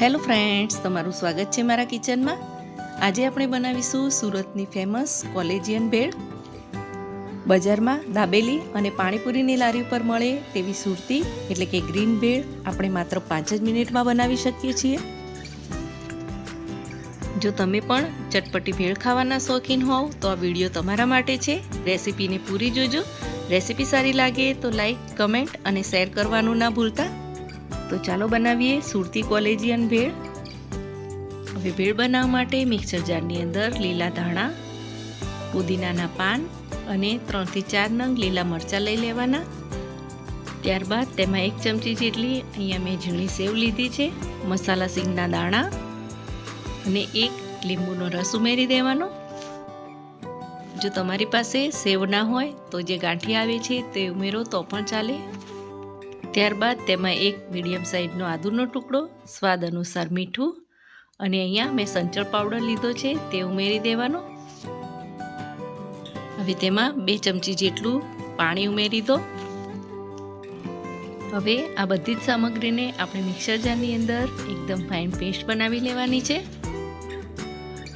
Hello friends, તમારું સ્વાગત છે મારા કિચનમાં। આજે આપણે બનાવીશું સુરતની ફેમસ કોલેજિયન ભેળ। બજારમાં દાબેલી અને પાણીપુરીની લારી ઉપર મળે તેવી સુરતી એટલે કે ગ્રીન ભેળ આપણે માત્ર 5 જ મિનિટમાં બનાવી શકીએ છીએ। જો તમે પણ ચટપટી ભેળ ખાવાના શોખીન હોવ તો આ વિડીયો તમારા માટે છે। રેસીપીને પૂરી જોજો। રેસીપી સારી લાગે તો લાઈક, કમેન્ટ અને શેર કરવાનું ના ભૂલતા। તો ચાલો બનાવીએ સુરતી કોલેજિયન ભેળ। હવે ભેળ બનાવવા માટે મિક્સર જારની અંદર લીલા ધાણા, પુદીનાના પાન અને 3 થી 4 નંગ લીલા મરચાં લઈ લેવાના। ત્યારબાદ તેમાં 1 ચમચી જેટલી અહીંયા મેં ઝીણી સેવ લીધી છે, મસાલા સિંગના દાણા અને 1 લીંબુનો રસ ઉમેરી દેવાનો। જો તમારી પાસે સેવ ના હોય તો જે ગાંઠી આવે છે તે ઉમેરો તો પણ ચાલે। ત્યારબાદ તેમાં 1 મીડિયમ સાઇઝનો આદુનો ટુકડો, સ્વાદ અનુસાર મીઠું અને અહીંયા મેં સંચળ પાવડર લીધો છે તે ઉમેરી દેવાનો। હવે તેમાં 2 ચમચી જેટલું પાણી ઉમેરી દો। હવે આ બધી જ સામગ્રીને આપણે મિક્સર જારની અંદર એકદમ ફાઇન પેસ્ટ બનાવી લેવાની છે।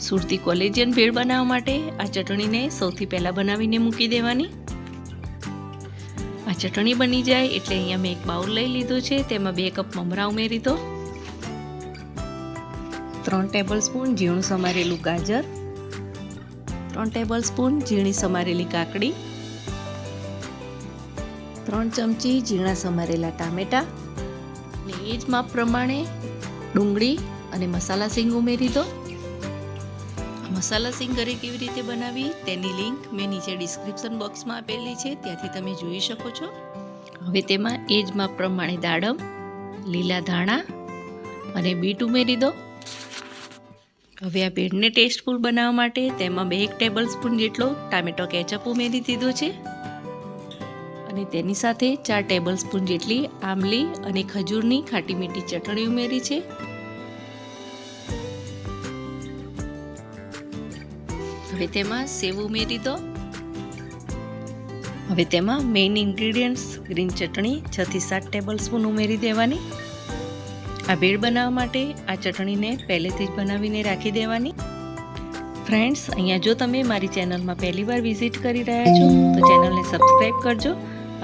સુરતી કોલેજિયન ભેળ બનાવવા માટે આ ચટણીને સૌથી પહેલાં બનાવીને મૂકી દેવાની। આ ચટણી બની જાય એટલે અહીંયા મેં એક બાઉલ લઈ લીધો છે, તેમાં 2 કપ મમરા ઉમેરી દો, 3 ટેબલસ્પૂન ઝીણું સમારેલું ગાજર, 3 ટેબલસ્પૂન ઝીણી સમારેલી કાકડી, 3 ચમચી ઝીણા સમારેલા ટામેટાં અને એ જ માપ પ્રમાણે ડુંગળી અને મસાલા સિંગ ઉમેરી દો। મસાલા સિંગ ઘરે કેવી રીતે બનાવી તેની લિંક મેં નીચે ડિસ્ક્રિપ્શન બોક્સમાં આપેલી છે, ત્યાંથી તમે જોઈ શકો છો। હવે તેમાં એ જ માપ પ્રમાણે દાડમ, લીલા ધાણા અને બીટ ઉમેરી દો। હવે આ ભેળને ટેસ્ટફુલ બનાવવા માટે તેમાં 1 ટેબલસ્પૂન જેટલો ટામેટો કેચઅપ ઉમેરી દીધો છે અને તેની સાથે 4 ટેબલસ્પૂન જેટલી આમલી અને ખજૂરની ખાટી મીઠી ચટણી ઉમેરી છે। હવે તેમાં સેવ ઉમેરી દો। હવે તેમાં મેઇન ઇન્ગ્રેડિયન્ટ્સ ગ્રીન ચટણી 6 થી 7 ટેબલસ્પૂન ઉમેરી દેવાની। આ ભેળ બનાવવા માટે આ ચટણીને પહેલેથી જ બનાવીને રાખી દેવાની। ફ્રેન્ડ્સ, અહીંયા જો તમે મારી ચેનલમાં પહેલીવાર વિઝિટ કરી રહ્યા છો તો ચેનલને સબસ્ક્રાઈબ કરજો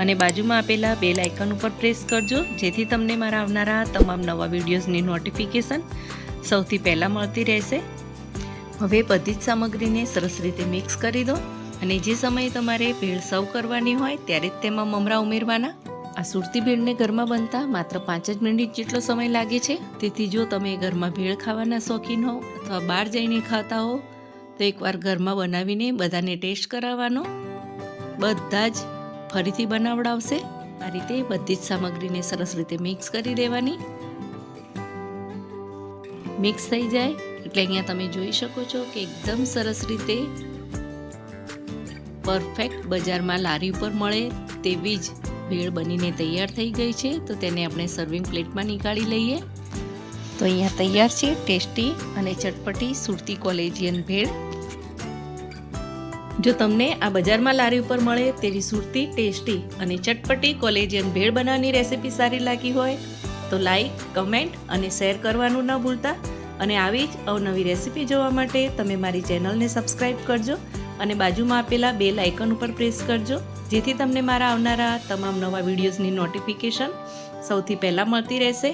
અને બાજુમાં આપેલા બેલ આઇકન ઉપર પ્રેસ કરજો, જેથી તમને મારા આવનારા તમામ નવા વિડીયોઝની નોટિફિકેશન સૌથી પહેલાં મળતી રહેશે। હવે બધી જ સામગ્રીને સરસ રીતે મિક્સ કરી દો અને જે સમયે તમારે ભેળ સર્વ કરવાની હોય ત્યારે જ તેમાં મમરા ઉમેરવાના। આ સુરતી ભેળને ઘરમાં બનતા માત્ર 5 જ મિનિટ જેટલો સમય લાગે છે, તેથી જો તમે ઘરમાં ભેળ ખાવાના શોખીન હો અથવા બહાર જઈને ખાતા હો તો એકવાર ઘરમાં બનાવીને બધાને ટેસ્ટ કરાવવાનો। બધા જ ફરીથી બનાવડાવશે। આ રીતે બધી જ સામગ્રીને સરસ રીતે મિક્સ કરી દેવાની। મિક્સ થઈ જાય એટલે અહીંયા તમે જોઈ શકો છો કે એકદમ સરસ રીતે પરફેક્ટ બજારમાં લારી ઉપર મળે તેવી જ ભેળ બનીને તૈયાર થઈ ગઈ છે। તો તેને આપણે સર્વિંગ પ્લેટમાં નીકાળી લઈએ। તો અહીંયા તૈયાર છે ટેસ્ટી અને ચટપટી સુરતી કોલેજિયન ભેળ। જો તમને આ બજારમાં લારી ઉપર મળે તેવી સુરતી ટેસ્ટી અને ચટપટી કોલેજિયન ભેળ બનાવવાની રેસીપી સારી લાગી હોય તો લાઈક, કમેન્ટ અને શેર કરવાનું ન ભૂલતા। અને આવી જ અવનવી રેસીપી જોવા માટે તમે મારી ચેનલને સબસ્ક્રાઈબ કરજો અને બાજુમાં આપેલા બેલ આઇકન ઉપર પ્રેસ કરજો, જેથી તમને મારા આવનારા તમામ નવા વિડીયોઝની નોટિફિકેશન સૌથી પહેલાં મળતી રહેશે।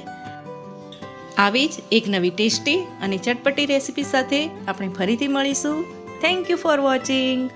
આવી જ એક નવી ટેસ્ટી અને ચટપટી રેસીપી સાથે આપણે ફરીથી મળીશું। Thank you for watching.